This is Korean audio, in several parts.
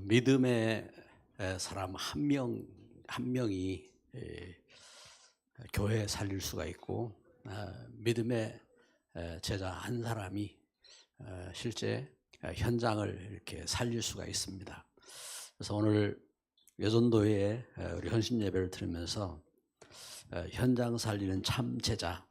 믿음의 사람 한 명이 교회 살릴 수가 있고, 믿음의 제자 한 사람이 실제 현장을 이렇게 살릴 수가 있습니다. 그래서 오늘 여전도에 우리 헌신 예배를 들으면서 현장 살리는 참 제자,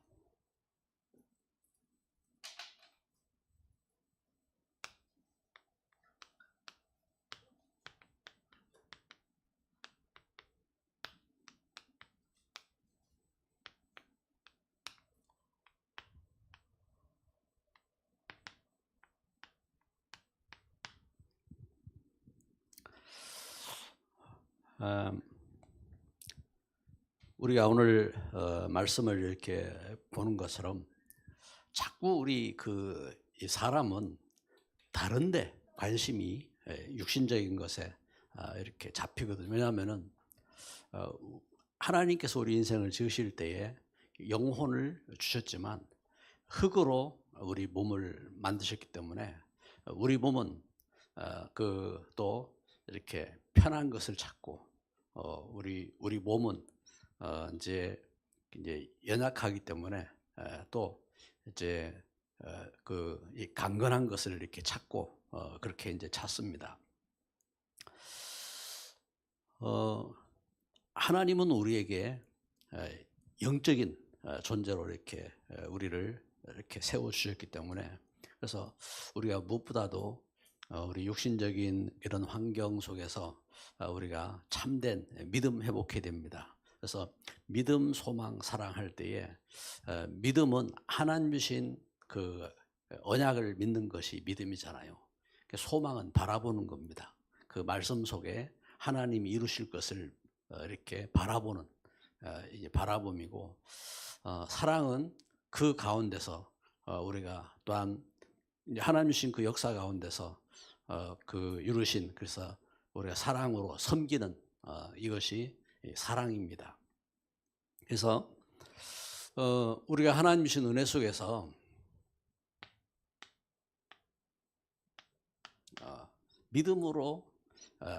우리가 오늘 말씀을 이렇게 보는 것처럼 자꾸 우리 이 사람은 다른데 관심이 육신적인 것에 이렇게 잡히거든요. 왜냐하면은 하나님께서 우리 인생을 지으실 때에 영혼을 주셨지만 흙으로 우리 몸을 만드셨기 때문에 우리 몸은 또 이렇게 편한 것을 찾고 우리 몸은 이제 연약하기 때문에 또 이제 이 강건한 것을 이렇게 찾고 그렇게 이제 찾습니다. 하나님은 우리에게 영적인 존재로 이렇게 우리를 이렇게 세워 주셨기 때문에, 그래서 우리가 무엇보다도 우리 육신적인 이런 환경 속에서 우리가 참된 믿음 회복해야 됩니다. 그래서 믿음, 소망, 사랑할 때에 믿음은 하나님 주신 그 언약을 믿는 것이 믿음이잖아요. 소망은 바라보는 겁니다. 그 말씀 속에 하나님이 이루실 것을 이렇게 바라보는 이제 바라봄이고, 사랑은 그 가운데서 우리가 또한 하나님 주신 그 역사 가운데서 그 이루신, 그래서 우리가 사랑으로 섬기는 이것이 사랑입니다. 그래서 우리가 하나님 주신 은혜 속에서 믿음으로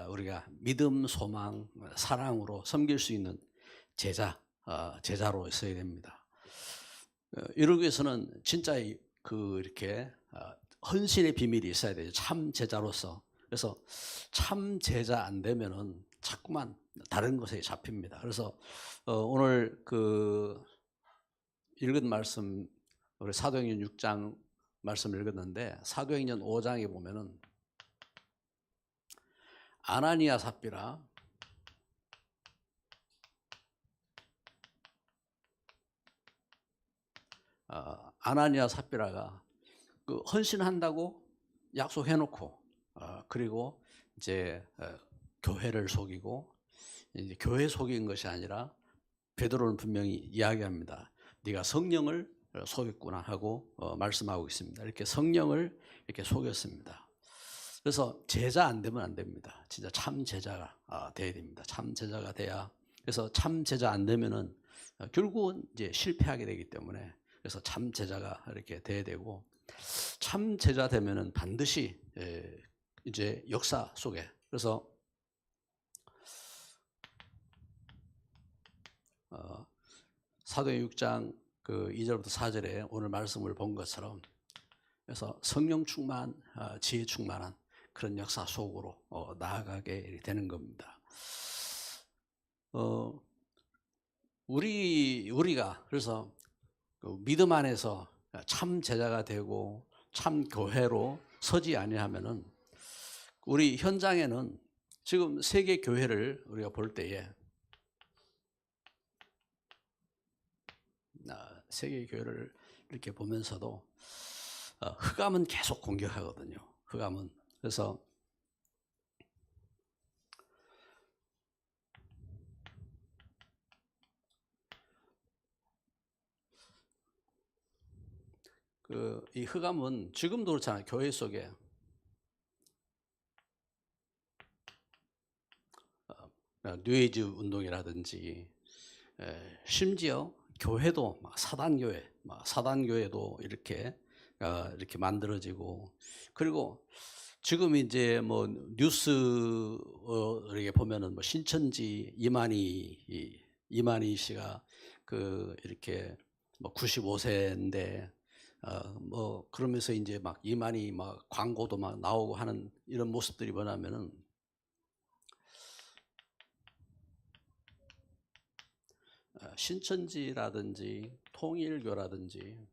우리가 믿음, 소망, 사랑으로 섬길 수 있는 제자로 있어야 됩니다. 이러기 위해서는 진짜 이렇게 헌신의 비밀이 있어야 되죠. 참 제자로서. 그래서 참 제자 안 되면은 자꾸만 다른 것에 잡힙니다. 그래서 오늘 읽은 말씀, 우리 사도행전 6장 말씀을 읽었는데, 사도행전 5장에 보면은 아나니아 삽비라, 아나니아 삽비라가 헌신한다고 약속해놓고 그리고 이제 교회를 속이고, 이제 교회 속인 것이 아니라 베드로는 분명히 이야기합니다. 네가 성령을 속였구나 하고 말씀하고 있습니다. 이렇게 성령을 이렇게 속였습니다. 그래서 제자 안 되면 안 됩니다. 진짜 참 제자가 돼야 됩니다. 참 제자가 돼야. 그래서 참 제자 안 되면은 결국은 이제 실패하게 되기 때문에, 그래서 참 제자가 이렇게 돼야 되고, 참 제자 되면은 반드시 이제 역사 속에, 그래서 사도행 6장 2절부터 4절에 오늘 말씀을 본 것처럼, 그래서 성령 충만, 지혜 충만한 그런 역사 속으로 나아가게 되는 겁니다. 우리가 그래서 믿음 안에서 참 제자가 되고 참 교회로 서지 아니하면은, 우리 현장에는 지금 세계 교회를 우리가 볼 때에 세계 교회를 이렇게 보면서도 흑암은 계속 공격하거든요. 흑암은. 그래서 이 흑암은 지금도 그렇잖아요. 교회 속에 뉴에이지 운동이라든지, 심지어 교회도 사단교회도 이렇게 만들어지고, 그리고 지금 이제 뭐 뉴스 이렇게 보면은 뭐 신천지 이만희 씨가 그 이렇게 뭐 95세인데 뭐 그러면서 이제 막 이만희 막 광고도 막 나오고 하는 이런 모습들이 뭐냐면은 신천지라든지 통일교라든지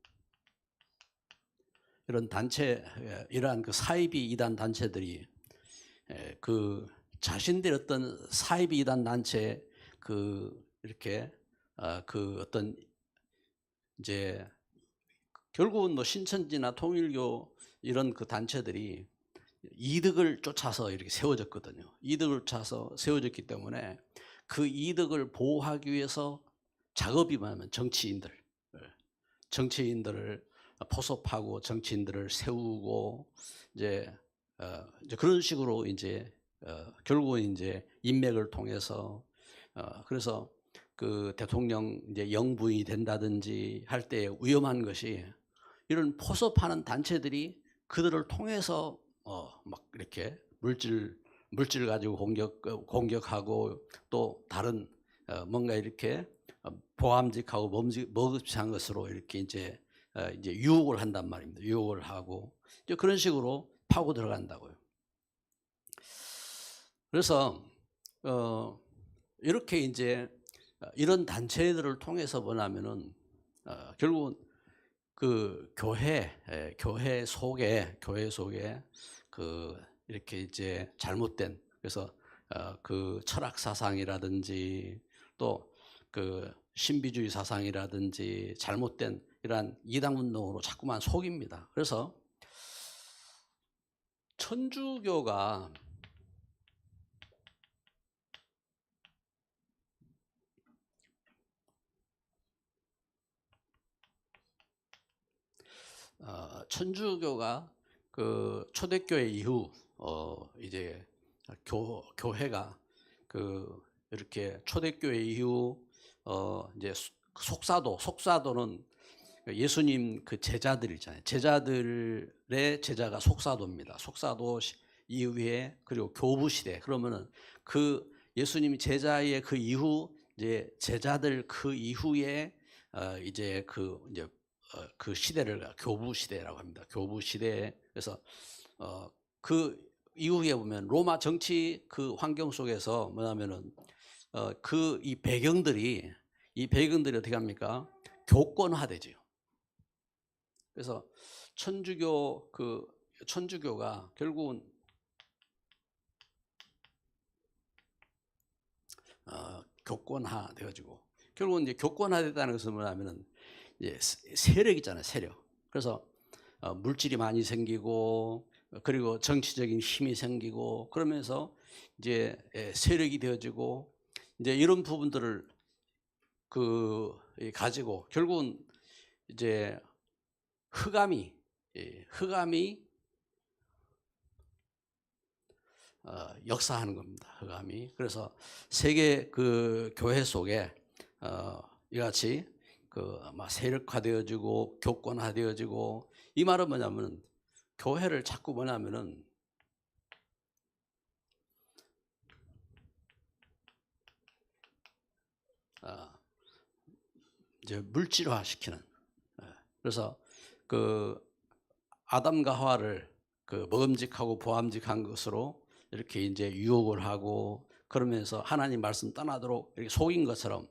이런 단체, 이러한 그 사이비 이단 단체들이 그 자신들 어떤 사이비 이단 단체 그 이렇게 그 어떤 이제 결국은 뭐 신천지나 통일교 이런 그 단체들이 이득을 쫓아서 이렇게 세워졌거든요. 이득을 쫓아서 세워졌기 때문에 그 이득을 보호하기 위해서 작업이 많으면 정치인들을 포섭하고 정치인들을 세우고 이제 그런 식으로 이제 결국은 이제 인맥을 통해서 그래서 그 대통령 이제 영부인이 된다든지 할 때 위험한 것이 이런 포섭하는 단체들이 그들을 통해서 막 이렇게 물질 가지고 공격하고 또 다른 뭔가 이렇게 보암직하고 먹음직한 것으로 이렇게 이제 유혹을 한단 말입니다. 유혹을 하고 이제 그런 식으로 파고 들어간다고요. 그래서 이렇게 이제 이런 단체들을 통해서 뭐냐면은 결국은 그 교회 속에 그 이렇게 이제 잘못된 그래서 그 철학 사상이라든지 또 그 신비주의 사상이라든지 잘못된 이러한 이단 운동으로 자꾸만 속입니다. 그래서 천주교가 그 초대교회 이후 이제 교회가 그 이렇게 초대교회 이후 이제 속사도는 예수님 그 제자들 있잖아요. 제자들의 제자가 속사도입니다. 속사도 이후에 그리고 교부 시대 그러면은 그 예수님 제자의 그 이후 이제 제자들 그 이후에 이제 그 시대를 교부 시대라고 합니다. 교부 시대. 그래서 그 이후에 보면 로마 정치 그 환경 속에서 뭐냐면은 그 이 배경들이 어떻게 합니까? 교권화되죠. 그래서 천주교가 결국은 교권화 돼가지고 결국은 이제 교권화됐다는 것은 뭐냐면은 이제 세력 있잖아요, 세력. 그래서 물질이 많이 생기고 그리고 정치적인 힘이 생기고 그러면서 이제 세력이 되어지고 이제 이런 부분들을 가지고 결국은 이제 흑암이 역사하는 겁니다. 흑암이. 그래서 세계 그 교회 속에 이같이 막 세력화되어지고 교권화되어지고 이 말은 뭐냐면 교회를 자꾸 뭐냐면은 이제 물질화시키는. 그래서 그 아담과 하와를 그 먹음직하고 보암직한 것으로 이렇게 이제 유혹을 하고 그러면서 하나님 말씀 떠나도록 이렇게 속인 것처럼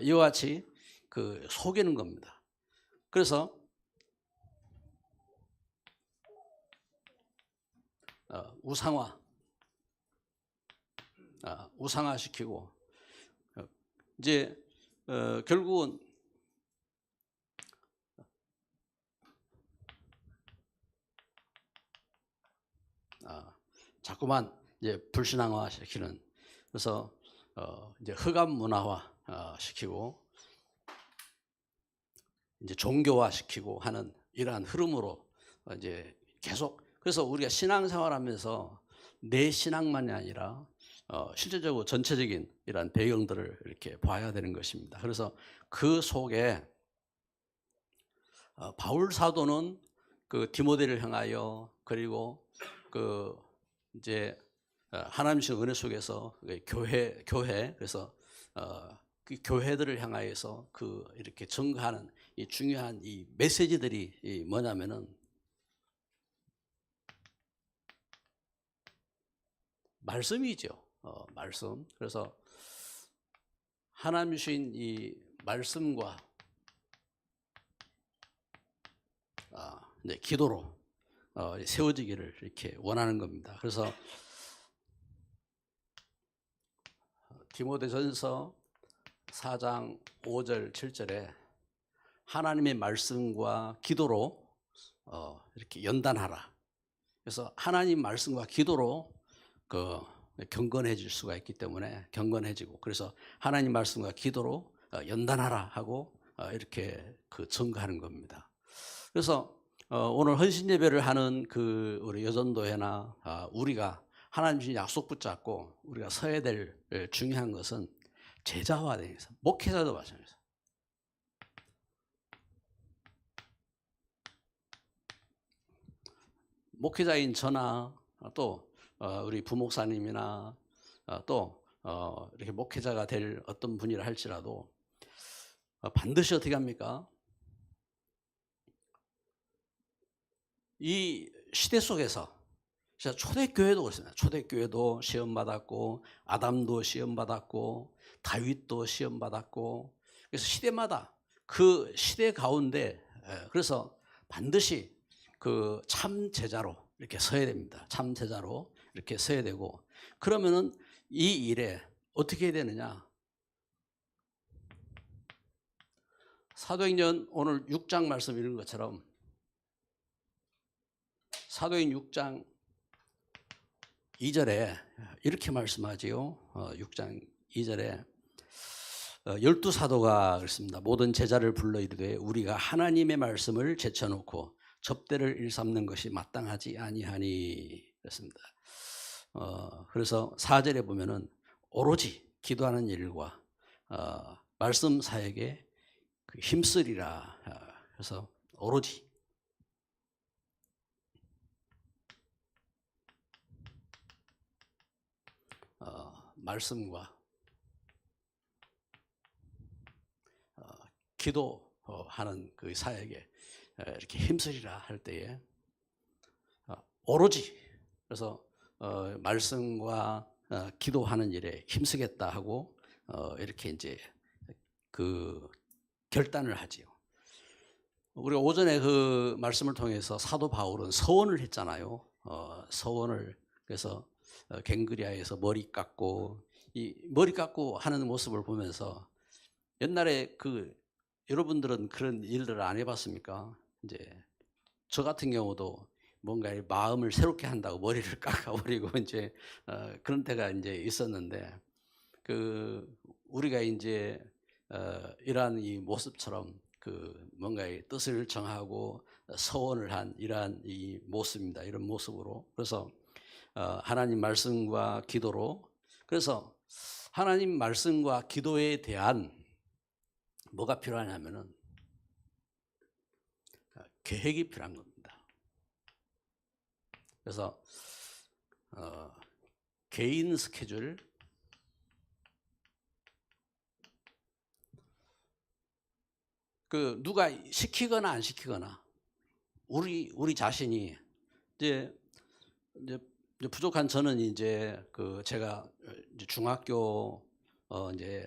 이와 같이 그 속이는 겁니다. 그래서 우상화시키고 이제 결국은 자꾸만 이제 불신앙화시키는 그래서 이제 흑암 문화화 시키고 이제 종교화시키고 하는 이러한 흐름으로 이제 계속 그래서 우리가 신앙생활하면서 내 신앙만이 아니라 실제적으로 전체적인 이러한 배경들을 이렇게 봐야 되는 것입니다. 그래서 그 속에 바울 사도는 그 디모데를 향하여 그리고 그 이제 하나님의 은혜 속에서 교회 그래서 그 교회들을 향하여서 그 이렇게 증거하는 이 중요한 이 메시지들이 뭐냐면은 말씀이죠. 말씀. 그래서 하나님 주신 이 말씀과 기도로 세워지기를 이렇게 원하는 겁니다. 그래서 디모데전서 4장 5절 7절에 하나님의 말씀과 기도로 이렇게 연단하라. 그래서 하나님 말씀과 기도로 경건해질 수가 있기 때문에 경건해지고, 그래서 하나님 말씀과 기도로 연단하라 하고 이렇게 증거하는 겁니다. 그래서 오늘 헌신 예배를 하는 우리 여전도회나 우리가 하나님 주신 약속 붙잡고 우리가 서야 될 중요한 것은 제자화되는 것입니다. 목회자도 마찬가지입니다. 목회자인 저나 또 우리 부목사님이나 또 이렇게 목회자가 될 어떤 분이라 할지라도 반드시 어떻게 합니까? 이 시대 속에서 초대교회도 그렇습니다. 초대교회도 시험받았고 아담도 시험받았고 다윗도 시험받았고, 그래서 시대마다 그 시대 가운데 그래서 반드시 그 참 제자로 이렇게 서야 됩니다. 참 제자로 이렇게 서야 되고, 그러면은 이 일에 어떻게 해야 되느냐? 사도행전 오늘 6장 말씀 읽은 것처럼 사도행전 6장 2절에 이렇게 말씀하지요. 6장 2절에 12사도가 그렇습니다. 모든 제자를 불러 이르되 우리가 하나님의 말씀을 제쳐놓고 접대를 일삼는 것이 마땅하지 아니하니 그렇습니다. 그래서 4절에 보면은 오로지 기도하는 일과 말씀 사역에 힘쓰리라. 그래서 오로지 말씀과 기도하는 그 사역에 이렇게 힘쓰리라 할 때에 오로지 그래서 말씀과 기도하는 일에 힘쓰겠다 하고 이렇게 이제 그 결단을 하지요. 우리가 오전에 그 말씀을 통해서 사도 바울은 서원을 했잖아요. 서원을 그래서 갱그리아에서 머리 깎고 이 머리 깎고 하는 모습을 보면서 옛날에 여러분들은 그런 일들을 안 해봤습니까? 이제 저 같은 경우도 뭔가 마음을 새롭게 한다고 머리를 깎아버리고 이제 그런 때가 이제 있었는데 우리가 이제 이러한 이 모습처럼 뭔가의 뜻을 정하고 서원을 한 이러한 이 모습입니다. 이런 모습으로. 그래서 하나님 말씀과 기도로, 그래서 하나님 말씀과 기도에 대한 뭐가 필요하냐면은 계획이 필요한 겁니다. 그래서 개인 스케줄, 누가 시키거나 안 시키거나 우리 자신이 이제 부족한 저는 이제 제가 이제 중학교 이제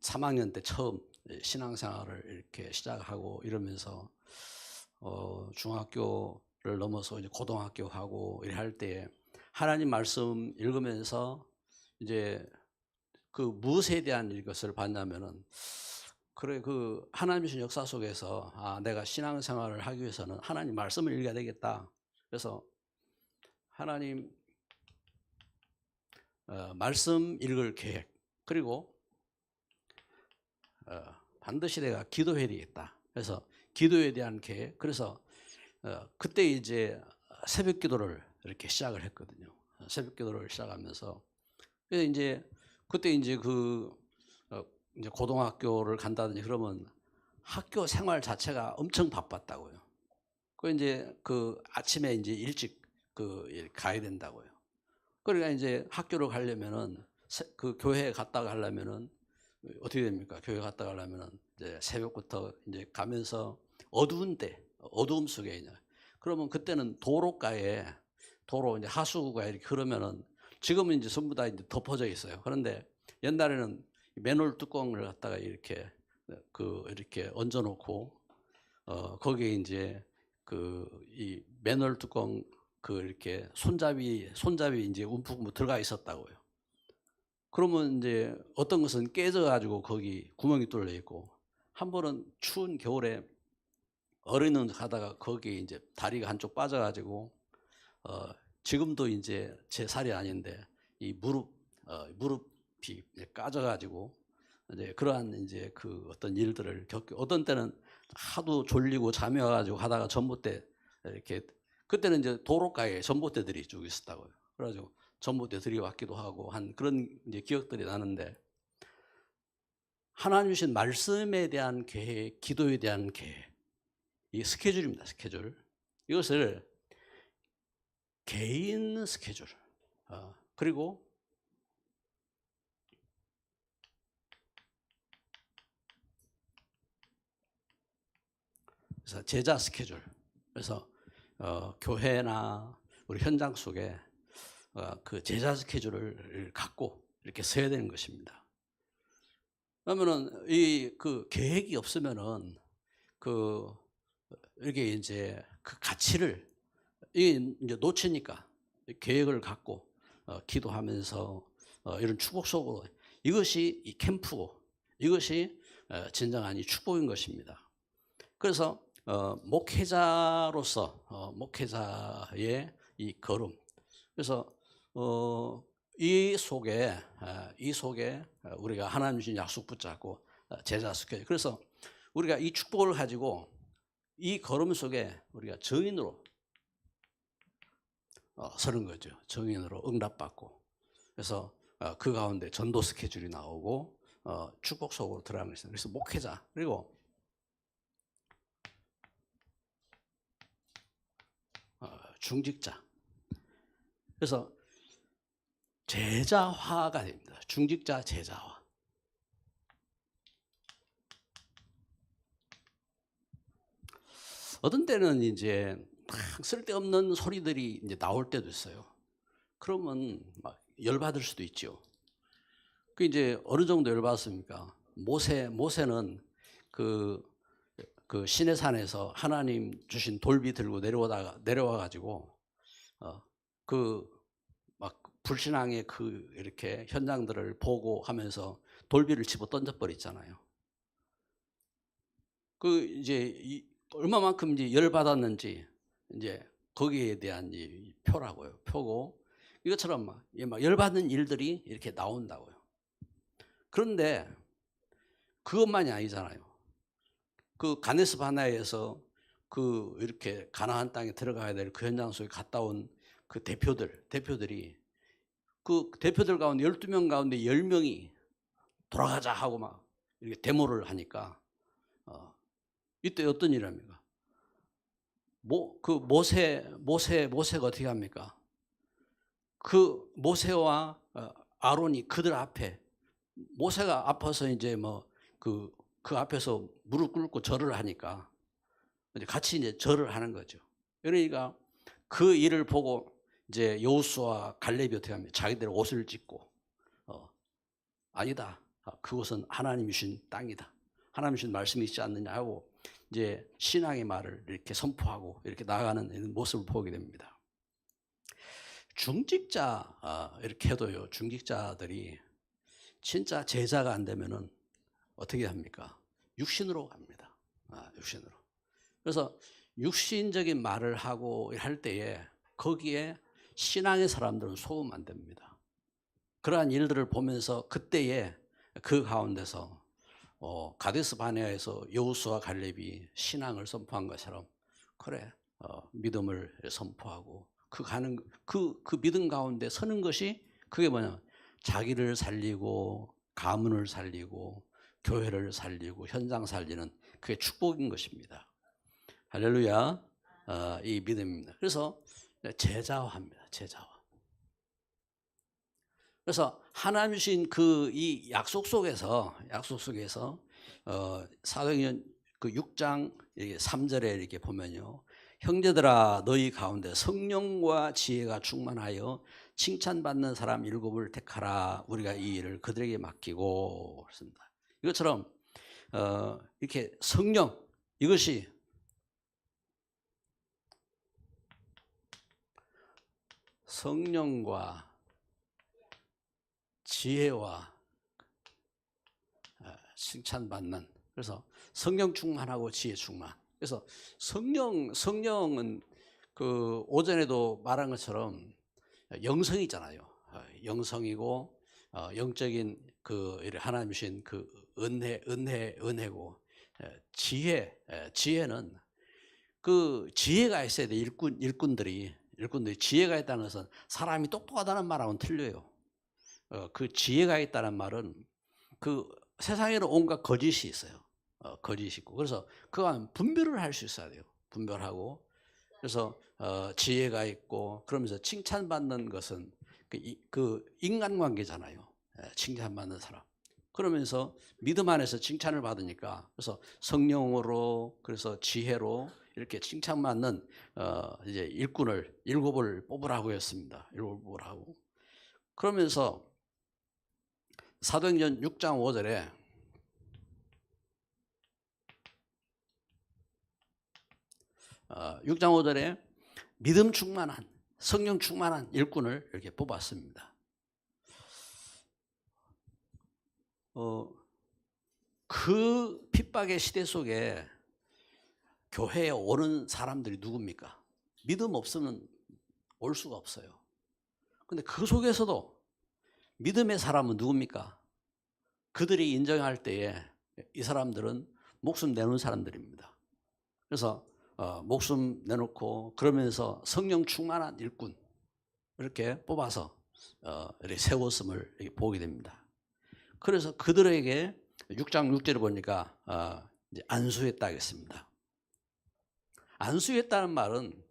3학년 때 처음 신앙생활을 이렇게 시작하고 이러면서 중학교를 넘어서 이제 고등학교 하고 이래 할 때에 하나님 말씀 읽으면서 이제 무엇에 대한 이것을 봤냐면은 그래 하나님의 신 역사 속에서 내가 신앙생활을 하기 위해서는 하나님 말씀을 읽어야 되겠다. 그래서 하나님 말씀 읽을 계획, 그리고 반드시 내가 기도해야 되겠다. 그래서 기도에 대한 계획. 그래서 그때 이제 새벽 기도를 이렇게 시작을 했거든요. 새벽 기도를 시작하면서 그래서 이제 그때 이제 이제 고등학교를 간다든지 그러면 학교 생활 자체가 엄청 바빴다고요. 이제 아침에 이제 일찍 가야 된다고요. 그러니까 이제 학교를 가려면은 그 교회에 갔다 가려면은 어떻게 됩니까? 교회 갔다 가려면은 이제 새벽부터 이제 가면서 어두움 속에 이제 그러면 그때는 도로 이제 하수구가 이렇게 흐르면은 지금은 이제 전부 다 이제 덮어져 있어요. 그런데 옛날에는 맨홀 뚜껑을 갖다가 이렇게 이렇게 얹어 놓고 거기에 이제 이 맨홀 뚜껑 이렇게 손잡이 이제 움푹 들어가 있었다고요. 그러면 이제 어떤 것은 깨져가지고 거기 구멍이 뚫려 있고, 한 번은 추운 겨울에 어린은 하다가 거기 이제 다리가 한쪽 빠져가지고 지금도 이제 제 살이 아닌데 이 무릎이 까져가지고 이제 그러한 이제 어떤 일들을 어떤 때는 하도 졸리고 잠이 와가지고 하다가 전봇대 이렇게, 그때는 이제 도로가에 전봇대들이 쭉 있었다고요. 그래가지고 전봇대 들이왔기도 하고 한 그런 이제 기억들이 나는데, 하나님 주신 말씀에 대한 계획, 기도에 대한 계획, 이 스케줄입니다. 스케줄. 이것을 개인 스케줄, 그리고 그래서 제자 스케줄. 그래서 교회나 우리 현장 속에 그 제자 스케줄을 갖고 이렇게 서야 되는 것입니다. 그러면은 그 계획이 없으면은 이게 이제 그 가치를 이제 놓치니까 계획을 갖고 기도하면서 이런 축복 속으로, 이것이 이 캠프고 이것이 진정한 이 축복인 것입니다. 그래서 목회자로서 목회자의 이 걸음, 그래서 이 속에 우리가 하나님 주신 약속 붙잡고 제자 스케줄, 그래서 우리가 이 축복을 가지고 이 걸음 속에 우리가 증인으로 서는 거죠. 증인으로 응답받고, 그래서 그 가운데 전도 스케줄이 나오고 축복 속으로 들어가는 것입니다. 그래서 목회자, 그리고 중직자, 그래서 제자화가 됩니다. 중직자 제자화. 어떤 때는 이제 막 쓸데없는 소리들이 이제 나올 때도 있어요. 그러면 막 열받을 수도 있죠. 그 이제 어느 정도 열받습니까? 모세는 그 시내산에서 하나님 주신 돌비 들고 내려와 가지고 막 불신앙의 이렇게 현장들을 보고 하면서 돌비를 집어 던져 버렸잖아요. 이제 얼마만큼 이제 열받았는지 이제 거기에 대한 이 표라고요. 표고, 이것처럼 막 열받는 일들이 이렇게 나온다고요. 그런데 그것만이 아니잖아요. 가데스 바네아에서 이렇게 가나안 땅에 들어가야 될 그 현장 속에 갔다 온 그 대표들이 그 대표들 가운데 12명 가운데 10명이 돌아가자 하고 막 이렇게 데모를 하니까 이때 어떤 일을 합니까? 모세가 어떻게 합니까? 그 모세와 아론이 그들 앞에, 모세가 아파서 이제 그 앞에서 무릎 꿇고 절을 하니까 같이 이제 절을 하는 거죠. 그러니까 그 일을 보고 이제 여호수아와 갈렙이 어떻게 합니까? 자기들 옷을 찢고 아니다, 그것은 하나님이 주신 땅이다, 하나님이 주신 말씀이 있지 않느냐 하고 이제 신앙의 말을 이렇게 선포하고 이렇게 나아가는 이런 모습을 보게 됩니다. 중직자 이렇게 해도요, 중직자들이 진짜 제자가 안 되면은 어떻게 합니까? 육신으로 갑니다. 육신으로. 그래서 육신적인 말을 하고 할 때에 거기에 신앙의 사람들은 속으면 안 됩니다. 그러한 일들을 보면서 그때에 그 가운데서 가데스 바네아에서 여호수아 갈렙이 신앙을 선포한 것처럼, 그래, 믿음을 선포하고 그 믿음 가운데 서는 것이, 그게 뭐냐, 자기를 살리고 가문을 살리고 교회를 살리고 현장 살리는, 그게 축복인 것입니다. 할렐루야. 이 믿음입니다. 그래서 제자화합니다. 제자화. 그래서 하나님 주신 그 이 약속 속에서 사도행전 그 6장 3절에 이렇게 보면요. 형제들아 너희 가운데 성령과 지혜가 충만하여 칭찬받는 사람 7을 택하라. 우리가 이 일을 그들에게 맡기고 그렇습니다. 이것처럼 이렇게 성령 이것이 성령과 지혜와 칭찬받는, 그래서 성령 충만하고 지혜 충만. 그래서 성령은 그 오전에도 말한 것처럼 영성이잖아요. 영성이고 영적인 그 하나님 주신 그 은혜고, 지혜는 그 지혜가 있어야 돼. 일꾼들이 지혜가 있다는 것은 사람이 똑똑하다는 말하고는 틀려요. 그 지혜가 있다는 말은 그 세상에는 온갖 거짓이 있어요. 거짓이 있고, 그래서 그건 분별을 할 수 있어야 돼요. 분별하고, 그래서 지혜가 있고, 그러면서 칭찬받는 것은 그 인간관계잖아요. 칭찬받는 사람. 그러면서 믿음 안에서 칭찬을 받으니까, 그래서 성령으로, 그래서 지혜로 이렇게 칭찬받는 이제 일꾼을 7을 뽑으라고 했습니다. 7을 뽑으라고. 그러면서 사도행전 6장 5절에 믿음 충만한, 성령 충만한 일꾼을 이렇게 뽑았습니다. 그 핍박의 시대 속에 교회에 오는 사람들이 누굽니까? 믿음 없으면 올 수가 없어요. 근데 그 속에서도 믿음의 사람은 누굽니까? 그들이 인정할 때에 이 사람들은 목숨 내놓은 사람들입니다. 그래서 목숨 내놓고, 그러면서 성령 충만한 일꾼 이렇게 뽑아서 이렇게 세웠음을 이렇게 보게 됩니다. 그래서 그들에게 6장 6절을 보니까 이제 안수했다 하겠습니다. 안수했다는 말은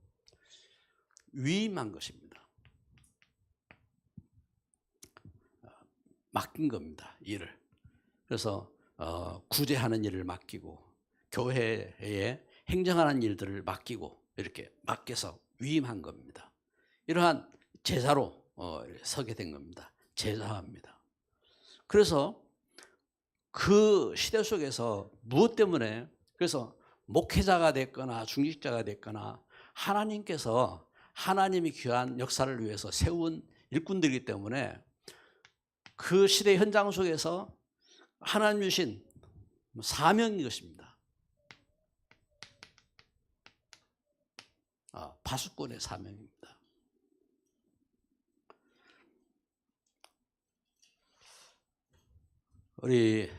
위임한 것입니다. 맡긴 겁니다. 일을. 그래서 구제하는 일을 맡기고, 교회에 행정하는 일들을 맡기고, 이렇게 맡겨서 위임한 겁니다. 이러한 제자로 서게 된 겁니다. 제자입니다. 그래서 그 시대 속에서 무엇 때문에, 그래서 목회자가 됐거나 중직자가 됐거나 하나님께서 하나님이 귀한 역사를 위해서 세운 일꾼들이기 때문에 그 시대 현장 속에서 하나님 주신 사명인 것입니다. 파수꾼의 사명입니다. 우리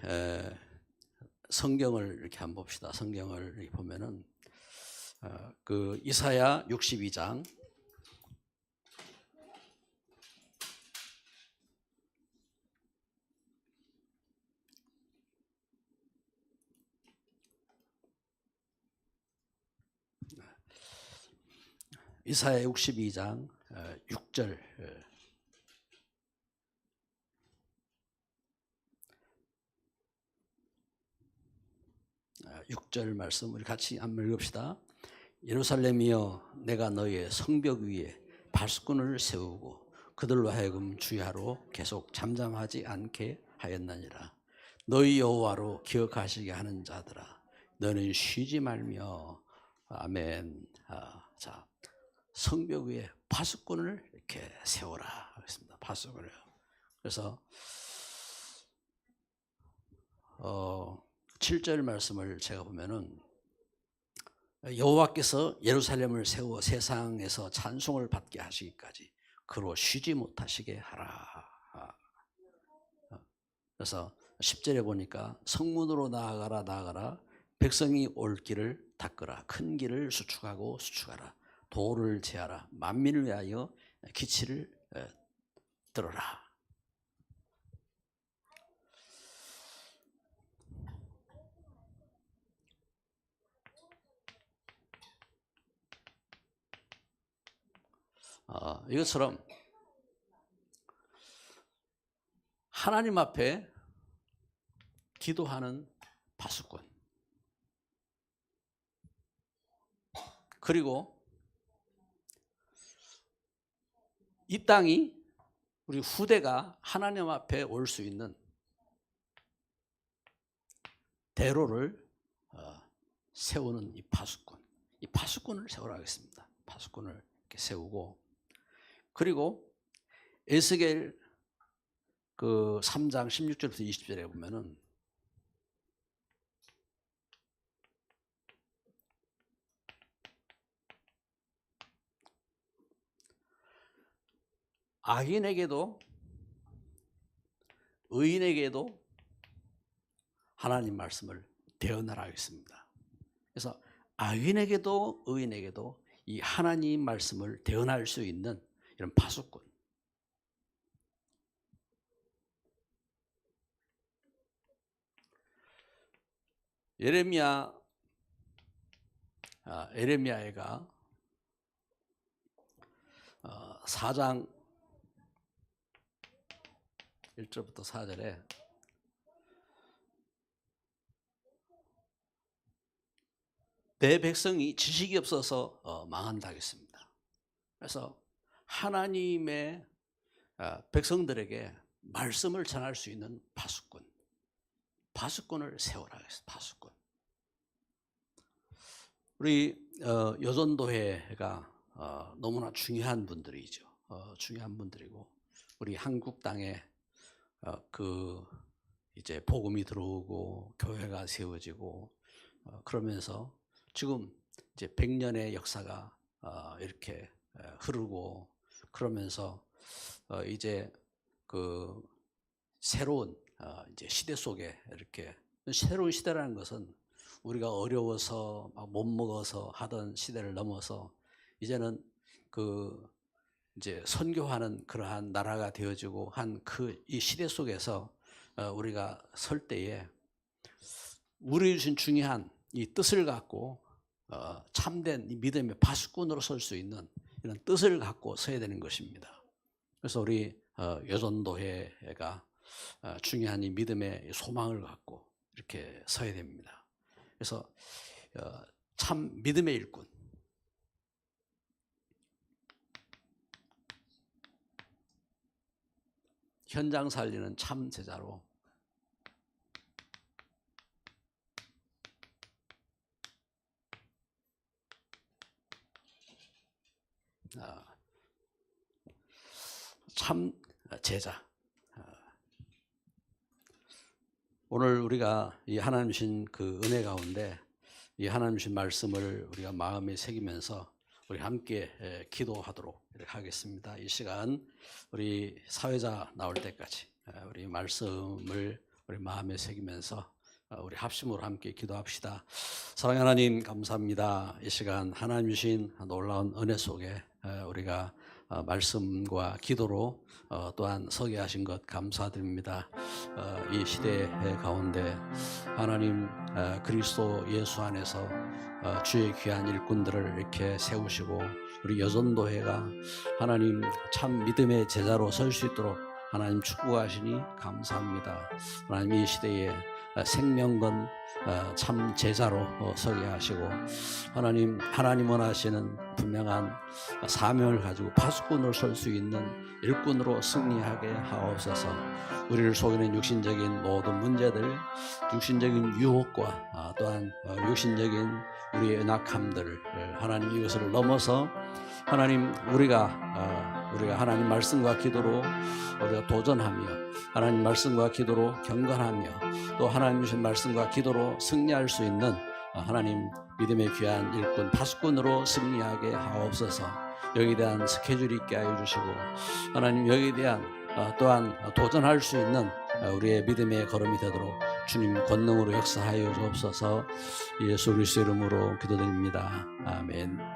성경을 이렇게 한번 봅시다. 성경을 이렇게 보면은 그 이사야 62장 이사야 62장 6절 6절 말씀 우리 같이 한번 읽읍시다. 예루살렘이여 내가 너의 성벽 위에 파수꾼을 세우고 그들로 하여금 주야로 계속 잠잠하지 않게 하였느니라. 너희 여호와로 기억하시게 하는 자들아 너는 쉬지 말며. 아멘. 자, 성벽 위에 파수꾼을 이렇게 세워라 하겠습니다. 파수꾼을. 그래서 7절 말씀을 제가 보면은 여호와께서 예루살렘을 세워 세상에서 찬송을 받게 하시기까지 그로 쉬지 못하시게 하라. 그래서 10절에 보니까 성문으로 나아가라 백성이 올 길을 닦으라. 큰 길을 수축하라. 도를 제하라. 만민을 위하여 기치를 들어라. 이것처럼 하나님 앞에 기도하는 파수꾼, 그리고 이 땅이 우리 후대가 하나님 앞에 올 수 있는 대로를 세우는 이 파수꾼, 이 파수꾼을 세우라 하겠습니다. 파수꾼을 이렇게 세우고, 그리고 에스겔 그 3장 16절부터 20절에 보면은 악인에게도 의인에게도 하나님 말씀을 대언하라 하겠습니다. 그래서 악인에게도 의인에게도 이 하나님 말씀을 대언할 수 있는 이런 파수꾼. 에레미야가 4장 1절부터 4절에 내 백성이 지식이 없어서 망한다 하겠습니다. 그래서 하나님의 백성들에게 말씀을 전할 수 있는 파수꾼을 세우라 하겠습니다. 파수꾼. 우리 여전도회가 너무나 중요한 분들이죠. 중요한 분들이고, 우리 한국 땅에 이제 복음이 들어오고 교회가 세워지고 그러면서 지금 이제 100년의 역사가 이렇게 흐르고, 그러면서 이제 그 새로운 이제 시대 속에, 이렇게 새로운 시대라는 것은 우리가 어려워서 막 못 먹어서 하던 시대를 넘어서 이제는 이제 선교하는 그러한 나라가 되어지고 한 이 시대 속에서 우리가 설 때에 우리 주신 중요한 이 뜻을 갖고 참된 이 믿음의 파수꾼으로 설 수 있는 이런 뜻을 갖고 서야 되는 것입니다. 그래서 우리 여전도회가 중요한 이 믿음의 소망을 갖고 이렇게 서야 됩니다. 그래서 참 믿음의 일꾼, 현장 살리는 참 제자로 참 제자. 오늘 우리가 이 하나님 주신 그 은혜 가운데 이 하나님 주신 말씀을 우리가 마음에 새기면서 우리 함께 기도하도록 이렇게 하겠습니다. 이 시간 우리 사회자 나올 때까지 우리 말씀을 우리 마음에 새기면서 우리 합심으로 함께 기도합시다. 사랑하는 하나님, 감사합니다. 이 시간 하나님 주신 놀라운 은혜 속에 우리가 말씀과 기도로 또한 서게 하신 것 감사드립니다. 이 시대 가운데 하나님 그리스도 예수 안에서 주의 귀한 일꾼들을 이렇게 세우시고 우리 여전도회가 하나님 참 믿음의 제자로 설 수 있도록 하나님 축복하시니 감사합니다. 하나님 이 시대에 생명건 참 제자로 서게 하시고 하나님 원하시는 분명한 사명을 가지고 파수꾼으로 설 수 있는 일꾼으로 승리하게 하옵소서. 우리를 속이는 육신적인 모든 문제들, 육신적인 유혹과 또한 육신적인 우리의 연약함들을 하나님 이것을 넘어서 하나님 우리가 하나님 말씀과 기도로 우리가 도전하며 하나님 말씀과 기도로 경건하며 또 하나님 주신 말씀과 기도로 승리할 수 있는 하나님 믿음의 귀한 일꾼 파수꾼으로 승리하게 하옵소서. 여기에 대한 스케줄이 있게 하여 주시고 하나님 여기에 대한 또한 도전할 수 있는 우리의 믿음의 걸음이 되도록 주님 권능으로 역사하여 주옵소서. 예수 그리스도 이름으로 기도드립니다. 아멘.